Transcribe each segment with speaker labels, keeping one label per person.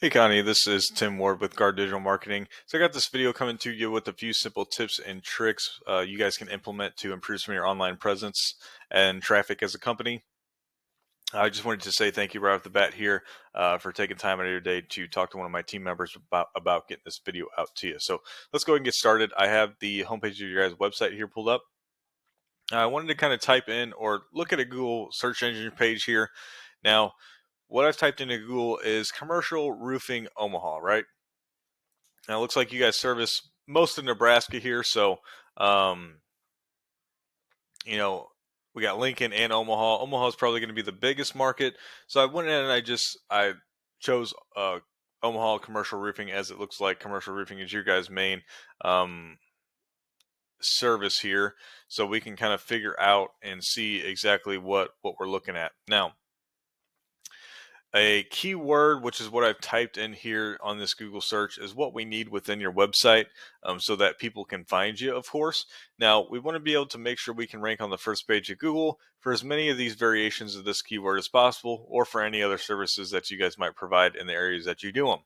Speaker 1: Hey Connie, this is Tim Ward with Guard Digital Marketing. So I got this video coming to you with a few simple tips and tricks you guys can implement to improve some of your online presence and traffic as a company. I just wanted to say thank you right off the bat here for taking time out of your day to talk to one of my team members about getting this video out to you. So let's go ahead and get started. I have the homepage of your guys' website here pulled up. I wanted to kind of type in or look at a Google search engine page here. Now, what I've typed into Google is commercial roofing Omaha, right? Now it looks like you guys service most of Nebraska here, so um, you know we got Lincoln and Omaha. Omaha is probably going to be the biggest market, so I went in and I chose Omaha commercial roofing, as it looks like commercial roofing is your guys' main um, service here, so we can kind of figure out and see exactly what we're looking at now. A keyword, which is what I've typed in here on this Google search, is what we need within your website so that people can find you, of course. Now, we want to be able to make sure we can rank on the first page of Google for as many of these variations of this keyword as possible, or for any other services that you guys might provide in the areas that you do them.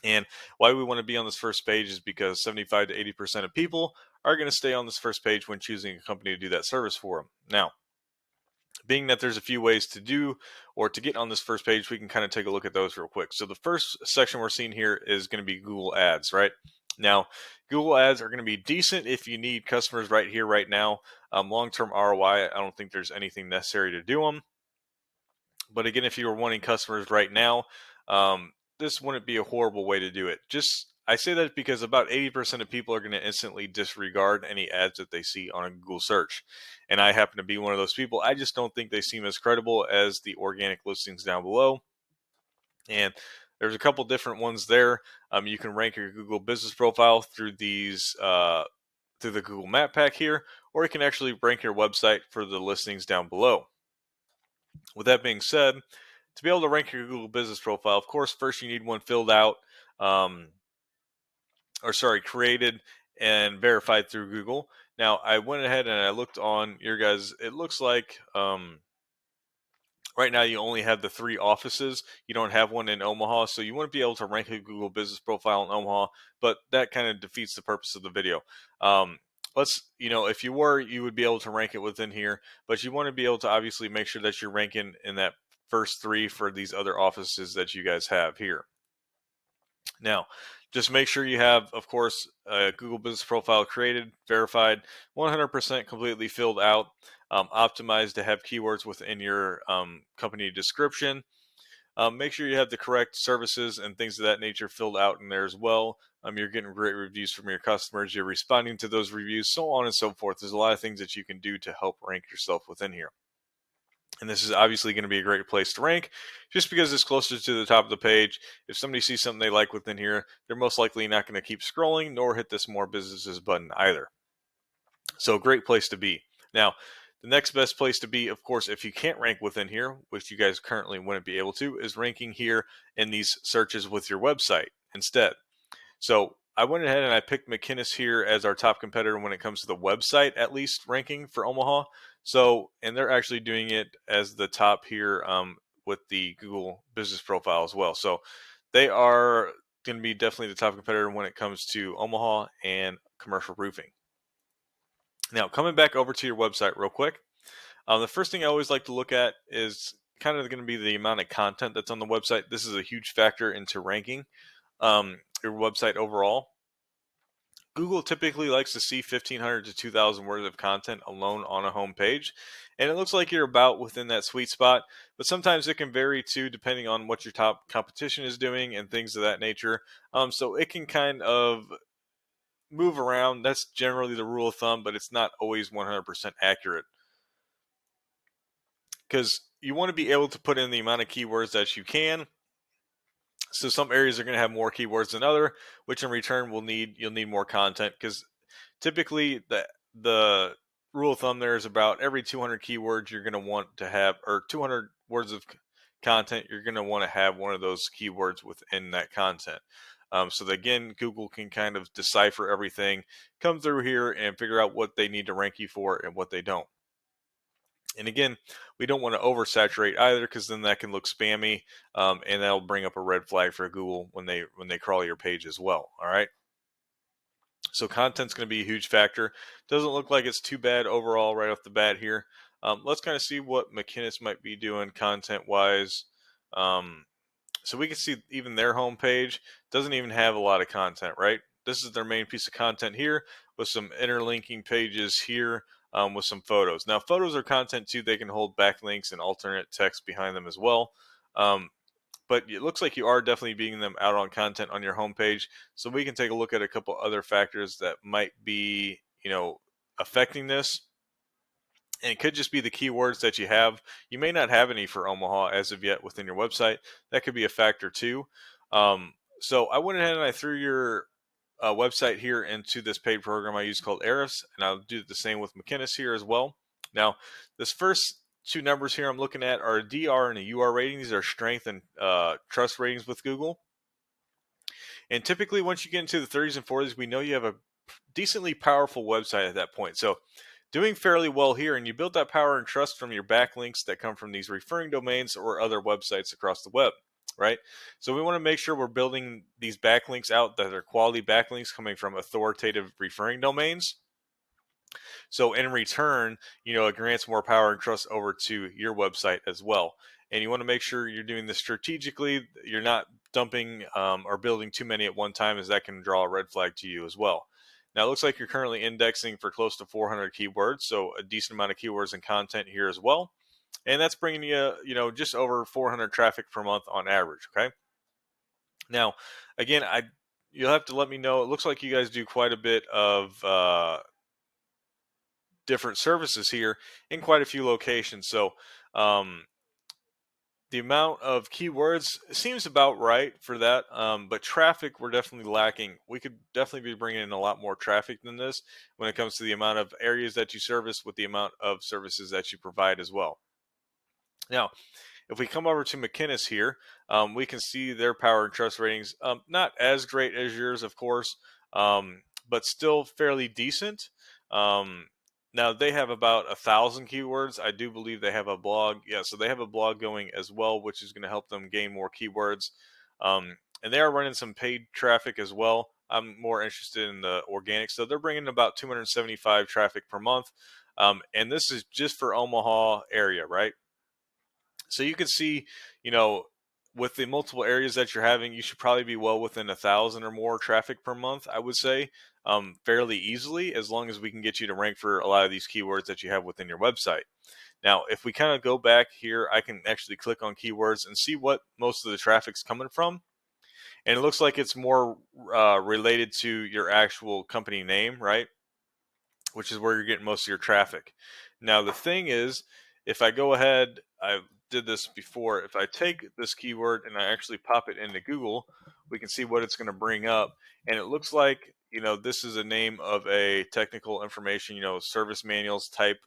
Speaker 1: And why we want to be on this first page is because 75 to 80% of people are going to stay on this first page when choosing a company to do that service for them. Now, being that there's a few ways to do or to get on this first page, we can kind of take a look at those real quick. So the first section we're seeing here is going to be Google Ads, right? Now, Google Ads are going to be decent if you need customers right here, right now. Long-term ROI, I don't think there's anything necessary to do them. But again, if you were wanting customers right now, this wouldn't be a horrible way to do it. I say that because about 80% of people are going to instantly disregard any ads that they see on a Google search. And I happen to be one of those people. I just don't think they seem as credible as the organic listings down below. And there's a couple different ones there. You can rank your Google business profile through through the Google Map Pack here, or you can actually rank your website for the listings down below. With that being said, to be able to rank your Google business profile, of course, first you need one filled out, um, created and verified through Google. Now, I went ahead and I looked on your guys. It looks like right now you only have the 3 offices. You don't have one in Omaha, so you wouldn't be able to rank a Google business profile in Omaha, but that kind of defeats the purpose of the video. If you were, you would be able to rank it within here, but you want to be able to obviously make sure that you're ranking in that first 3 for these other offices that you guys have here. Now, just make sure you have, of course, a Google business profile created, verified, 100% completely filled out, optimized to have keywords within your company description. Make sure you have the correct services and things of that nature filled out in there as well. You're getting great reviews from your customers. You're responding to those reviews, so on and so forth. There's a lot of things that you can do to help rank yourself within here. And this is obviously going to be a great place to rank just because it's closer to the top of the page. If somebody sees something they like within here, they're most likely not going to keep scrolling nor hit this more businesses button either. So great place to be. Now, the next best place to be, of course, if you can't rank within here, which you guys currently wouldn't be able to, is ranking here in these searches with your website instead. So I went ahead and I picked McKinnis here as our top competitor when it comes to the website, at least ranking for Omaha. So, and they're actually doing it as the top here with the Google business profile as well. So they are going to be definitely the top competitor when it comes to Omaha and commercial roofing. Now, coming back over to your website real quick, the first thing I always like to look at is kind of going to be the amount of content that's on the website. This is a huge factor into ranking your website overall. Google typically likes to see 1,500 to 2,000 words of content alone on a home page, and it looks like you're about within that sweet spot, but sometimes it can vary too depending on what your top competition is doing and things of that nature. So it can kind of move around. That's generally the rule of thumb, but it's not always 100% accurate because you want to be able to put in the amount of keywords that you can. So some areas are going to have more keywords than other, which in return you'll need more content because typically the rule of thumb there is about every 200 keywords you're going to want to have, or 200 words of content, you're going to want to have one of those keywords within that content. So that, again, Google can kind of decipher everything, come through here and figure out what they need to rank you for and what they don't. And again, we don't want to oversaturate either, because then that can look spammy, and that'll bring up a red flag for Google when they crawl your page as well. All right. So content's going to be a huge factor. Doesn't look like it's too bad overall right off the bat here. Let's kind of see what McKinnis might be doing content wise. Um, so we can see even their homepage doesn't even have a lot of content, right? This is their main piece of content here, with some interlinking pages here, with some photos. Now, photos are content too. They can hold backlinks and alternate text behind them as well. Um, but it looks like you are definitely beating them out on content on your homepage. So we can take a look at a couple other factors that might be, affecting this. And it could just be the keywords that you have. You may not have any for Omaha as of yet within your website. That could be a factor too. So I went ahead and I threw your website here into this paid program I use called Eris, and I'll do the same with McKinnis here as well. Now, this first two numbers here I'm looking at are a DR and a UR rating. These are strength and trust ratings with Google. And typically, once you get into the 30s and 40s, we know you have a decently powerful website at that point. So doing fairly well here, and you build that power and trust from your backlinks that come from these referring domains or other websites across the web, right? So we want to make sure we're building these backlinks out that are quality backlinks coming from authoritative referring domains. So in return, it grants more power and trust over to your website as well. And you want to make sure you're doing this strategically. You're not dumping or building too many at one time, as that can draw a red flag to you as well. Now, it looks like you're currently indexing for close to 400 keywords, so a decent amount of keywords and content here as well. And that's bringing you, just over 400 traffic per month on average, okay? Now, again, you'll have to let me know. It looks like you guys do quite a bit of different services here in quite a few locations. So the amount of keywords seems about right for that, but traffic we're definitely lacking. We could definitely be bringing in a lot more traffic than this when it comes to the amount of areas that you service with the amount of services that you provide as well. Now, if we come over to McKinnis here, we can see their power and trust ratings. Not as great as yours, of course, but still fairly decent. Now they have about 1,000 keywords. I do believe they have a blog. Yeah, so they have a blog going as well, which is going to help them gain more keywords. And they are running some paid traffic as well. I'm more interested in the organic. So they're bringing about 275 traffic per month. And this is just for Omaha area, right? So you can see, with the multiple areas that you're having, you should probably be well within 1,000 or more traffic per month, I would say, fairly easily, as long as we can get you to rank for a lot of these keywords that you have within your website. Now, if we kind of go back here, I can actually click on keywords and see what most of the traffic's coming from. And it looks like it's more related to your actual company name, right? Which is where you're getting most of your traffic. Now, the thing is, if I go ahead, I did this before, if I take this keyword and I actually pop it into Google, we can see what it's going to bring up. And it looks like, this is a name of a technical information, service manuals type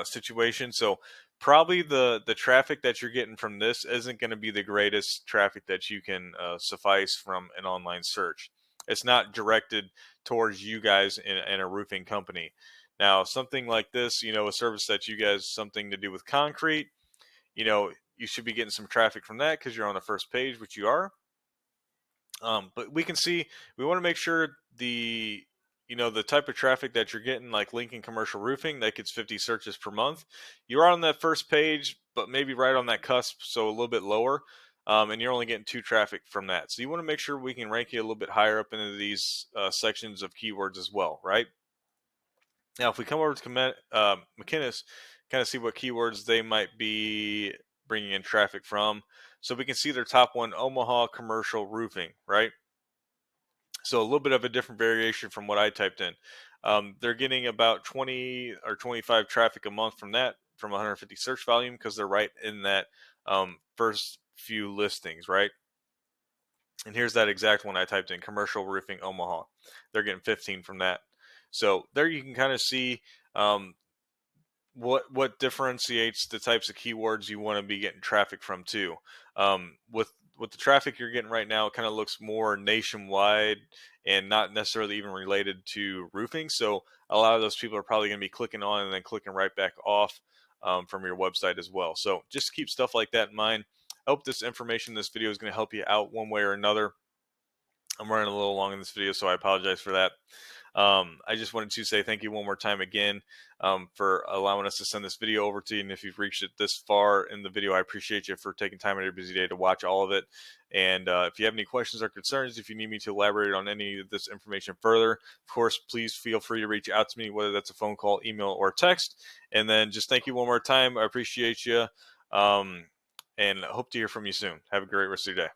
Speaker 1: situation. So probably the traffic that you're getting from this isn't going to be the greatest traffic that you can suffice from an online search. It's not directed towards you guys in a roofing company. Now, something like this, a service that you guys, something to do with concrete, you should be getting some traffic from that because you're on the first page, which you are. But we can see, we want to make sure the type of traffic that you're getting, like Lincoln Commercial Roofing, that gets 50 searches per month. You're on that first page, but maybe right on that cusp, so a little bit lower. And you're only getting 2 traffic from that. So you want to make sure we can rank you a little bit higher up into these sections of keywords as well, right? Now, if we come over to McKinnis, kind of see what keywords they might be bringing in traffic from. So we can see their top one, Omaha Commercial Roofing, right? So a little bit of a different variation from what I typed in. They're getting about 20 or 25 traffic a month from that, from 150 search volume, because they're right in that first few listings, right? And here's that exact one I typed in, Commercial Roofing Omaha. They're getting 15 from that. So there you can kind of see what differentiates the types of keywords you want to be getting traffic from too. With the traffic you're getting right now, it kind of looks more nationwide and not necessarily even related to roofing. So a lot of those people are probably going to be clicking on and then clicking right back off. from your website as well. So just keep stuff like that in mind. I hope this information, this video is going to help you out one way or another. I'm running a little long in this video, so I apologize for that. I just wanted to say thank you one more time again for allowing us to send this video over to you. And if you've reached it this far in the video, I appreciate you for taking time out of your busy day to watch all of it. And if you have any questions or concerns, if you need me to elaborate on any of this information further, of course, please feel free to reach out to me, whether that's a phone call, email, or text. And then just thank you one more time. I appreciate you. And hope to hear from you soon. Have a great rest of your day.